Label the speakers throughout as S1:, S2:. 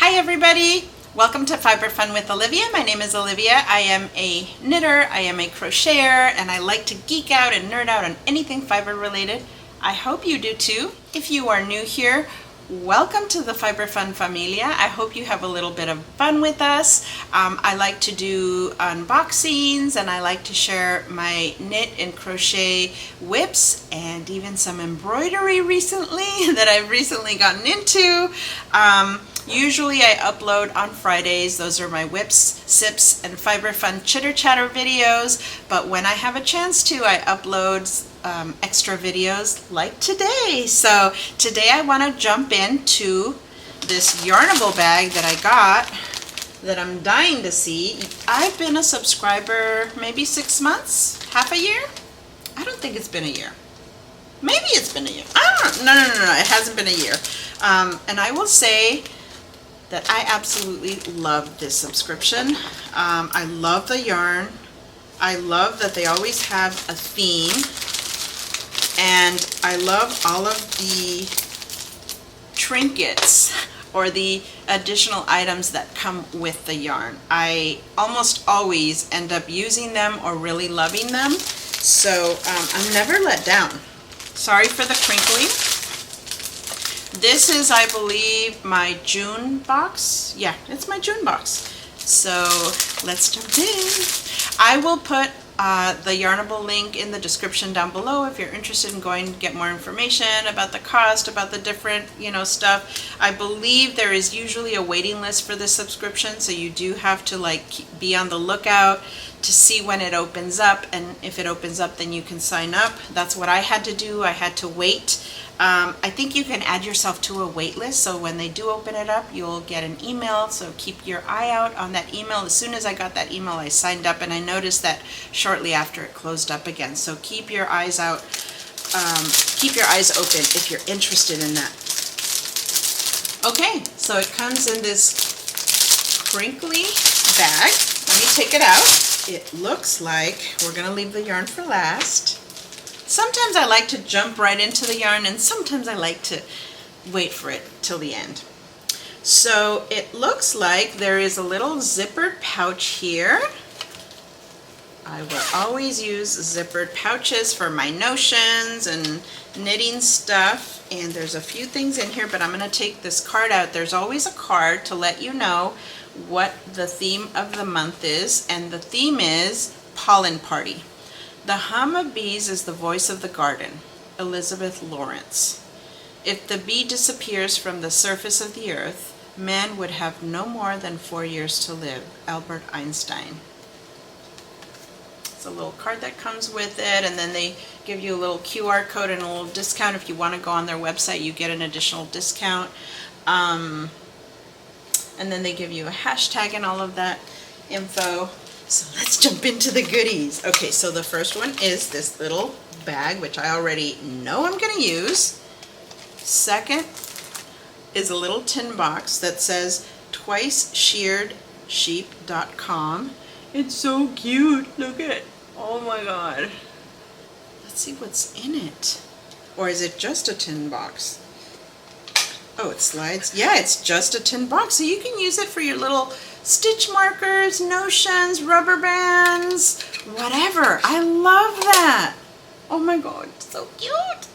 S1: Hi everybody! Welcome to Fiber Fun with Olivia. My name is Olivia. I am a knitter, I am a crocheter, and I like to geek out and nerd out on anything fiber related. I hope you do too. If you are new here, welcome to the Fiber Fun Familia. I hope you have a little bit of fun with us. I like to do unboxings and I like to share my knit and crochet whips and even some embroidery recently that I've recently gotten into. Usually I upload on Fridays. Those are my whips, sips, and Fiber Fun chitter chatter videos. But when I have a chance to, I upload extra videos like today. So today I want to jump into this Yarnable bag that I got that I'm dying to see. I've been a subscriber maybe 6 months, half a year. I don't think it's been a year. Maybe it's been a year. I don't know. No. It hasn't been a year. And I will say that I absolutely love this subscription. I love the yarn. I love that they always have a theme. And I love all of the trinkets or the additional items that come with the yarn. I almost always end up using them or really loving them. So I'm never let down. Sorry for the crinkling. This is, I believe, my June box. Yeah, it's my June box. So let's jump in. I will put the Yarnable link in the description down below if you're interested in going to get more information about the cost, about the different, stuff. I believe there is usually a waiting list for this subscription, so you do have to be on the lookout to see when it opens up, and if it opens up then you can sign up. That's what I had to do. I had to wait. I think you can add yourself to a wait list, so when they do open it up, you'll get an email, so keep your eye out on that email. As soon as I got that email, I signed up, and I noticed that shortly after it closed up again. So keep your eyes out, keep your eyes open if you're interested in that. Okay, so it comes in this crinkly bag. Let me take it out. It looks like we're gonna leave the yarn for last. Sometimes I like to jump right into the yarn, and sometimes I like to wait for it till the end. So it looks like there is a little zippered pouch here. I will always use zippered pouches for my notions and knitting stuff. And there's a few things in here, but I'm going to take this card out. There's always a card to let you know what the theme of the month is, and the theme is Pollen Party. The hum of bees is the voice of the garden. Elizabeth Lawrence. If the bee disappears from the surface of the earth, man would have no more than 4 years to live. Albert Einstein. It's a little card that comes with it, and then they give you a little QR code and a little discount. If you want to go on their website, you get an additional discount. And then they give you a hashtag and all of that info. So let's jump into the goodies. Okay, so the first one is this little bag, which I already know I'm going to use. Second is a little tin box that says twiceshearedsheep.com. It's so cute. Look at it. Oh my god. Let's see what's in it. Or is it just a tin box? Oh, it slides. Yeah, it's just a tin box. So you can use it for your little stitch markers, notions, rubber bands, whatever. I love that. Oh my god, so cute.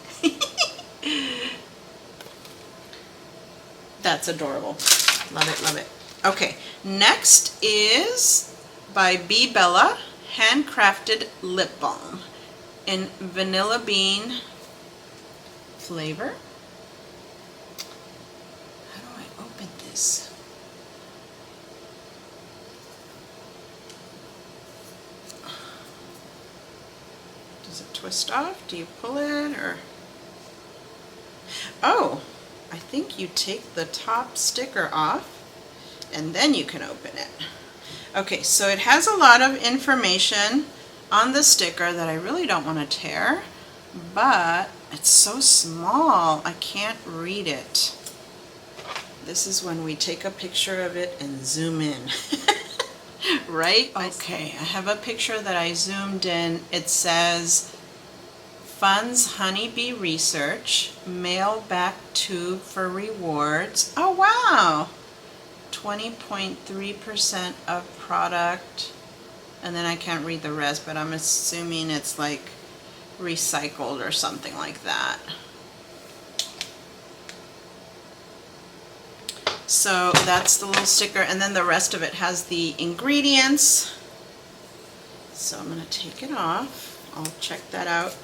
S1: That's adorable. Love it, love it. Okay, next is by Bee Bella, handcrafted lip balm in vanilla bean flavor. How do I open this? Does it twist off? Do you pull it, or? Oh, I think you take the top sticker off and then you can open it. Okay, so it has a lot of information on the sticker that I really don't want to tear, but it's so small I can't read it. This is when we take a picture of it and zoom in. Right? Okay, I have a picture that I zoomed in. It says funds honeybee research, mail back tube for rewards. Oh wow! 20.3% of product, and then I can't read the rest, but I'm assuming it's like recycled or something like that. So that's the little sticker, and then the rest of it has the ingredients. So I'm going to take it off. I'll check that out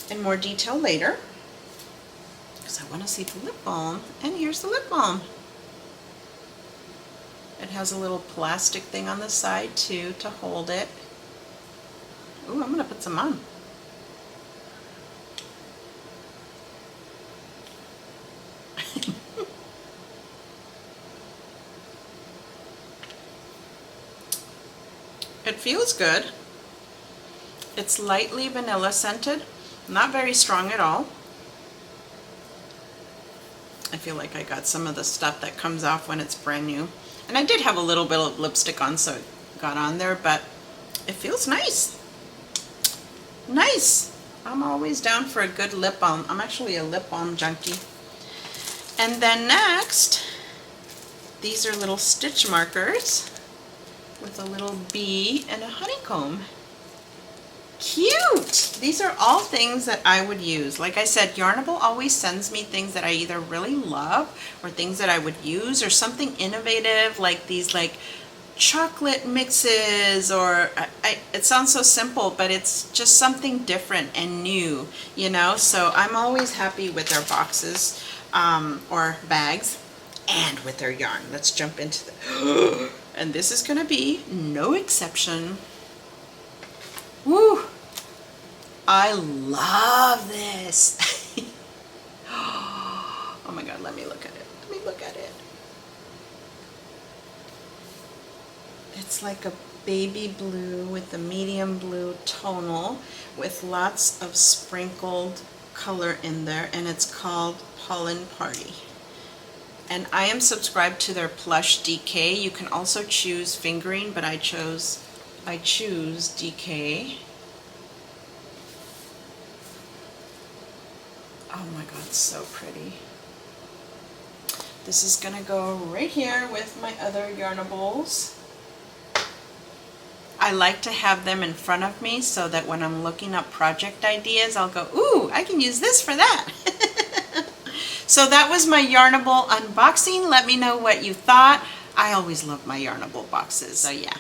S1: in more detail later, because I want to see the lip balm. And here's the lip balm. It has a little plastic thing on the side too to hold it. Ooh, I'm going to put some on. It feels good. It's lightly vanilla scented, not very strong at all. I feel like I got some of the stuff that comes off when it's brand new. And I did have a little bit of lipstick on, so it got on there, but it feels nice. Nice. I'm always down for a good lip balm. I'm actually a lip balm junkie. And then next, these are little stitch markers with a little bee and a honeycomb. Cute! These are all things that I would use. Like I said, Yarnable always sends me things that I either really love or things that I would use, or something innovative like these like chocolate mixes, or it sounds so simple, but it's just something different and new, you know? So I'm always happy with their boxes or bags, and with their yarn. Let's jump into the and this is gonna be no exception. Woo! I love this. Oh my God, let me look at it. Let me look at it. It's like a baby blue with a medium blue tonal with lots of sprinkled color in there, and it's called Pollen Party. And I am subscribed to their Plush DK. You can also choose fingering, but I choose DK. Oh my God, so pretty. This is gonna go right here with my other Yarnables. I like to have them in front of me so that when I'm looking up project ideas, I'll go, ooh, I can use this for that. So that was my Yarnable unboxing. Let me know what you thought. I always love my Yarnable boxes. So yeah,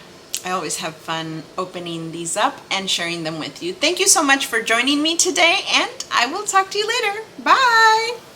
S1: I always have fun opening these up and sharing them with you. Thank you so much for joining me today, and I will talk to you later. Bye!